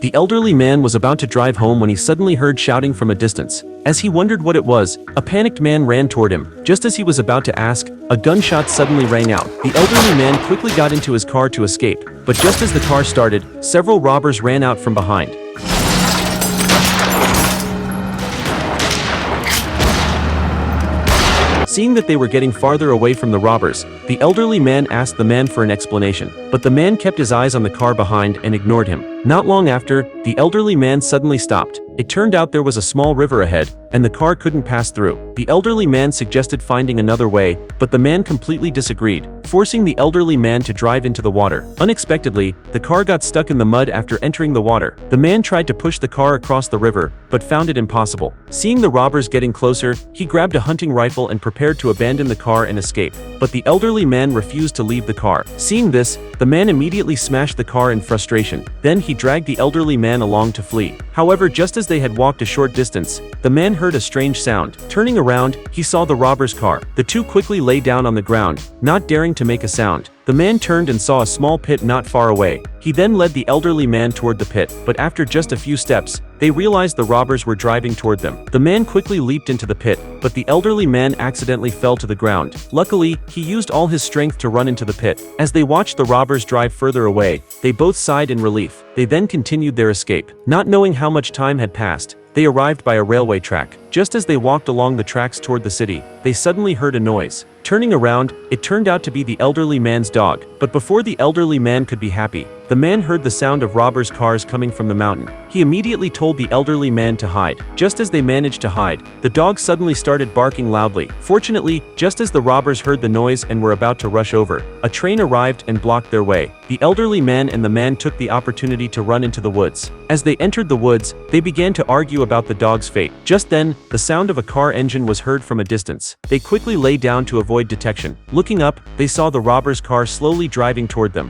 The elderly man was about to drive home when he suddenly heard shouting from a distance. As he wondered what it was, a panicked man ran toward him. Just as he was about to ask, a gunshot suddenly rang out. The elderly man quickly got into his car to escape, but just as the car started, several robbers ran out from behind. Seeing that they were getting farther away from the robbers, the elderly man asked the man for an explanation, but the man kept his eyes on the car behind and ignored him. Not long after, the elderly man suddenly stopped. It turned out there was a small river ahead, and the car couldn't pass through. The elderly man suggested finding another way, but the man completely disagreed, forcing the elderly man to drive into the water. Unexpectedly, the car got stuck in the mud after entering the water. The man tried to push the car across the river, but found it impossible. Seeing the robbers getting closer, he grabbed a hunting rifle and prepared to abandon the car and escape. But the elderly man refused to leave the car. Seeing this, the man immediately smashed the car in frustration. Then he dragged the elderly man along to flee. However, just as they had walked a short distance, the man heard a strange sound. Turning around, he saw the robber's car. The two quickly lay down on the ground, not daring to make a sound. The man turned and saw a small pit not far away. He then led the elderly man toward the pit, but after just a few steps, they realized the robbers were driving toward them. The man quickly leaped into the pit, but the elderly man accidentally fell to the ground. Luckily, he used all his strength to run into the pit. As they watched the robbers drive further away, they both sighed in relief. They then continued their escape. Not knowing how much time had passed, they arrived by a railway track. Just as they walked along the tracks toward the city, they suddenly heard a noise. Turning around, it turned out to be the elderly man's dog. But before the elderly man could be happy, the man heard the sound of robbers' cars coming from the mountain. He immediately told the elderly man to hide. Just as they managed to hide, the dog suddenly started barking loudly. Fortunately, just as the robbers heard the noise and were about to rush over, a train arrived and blocked their way. The elderly man and the man took the opportunity to run into the woods. As they entered the woods, they began to argue about the dog's fate. Just then, the sound of a car engine was heard from a distance. They quickly lay down to avoid detection. Looking up, they saw the robbers' car slowly driving toward them.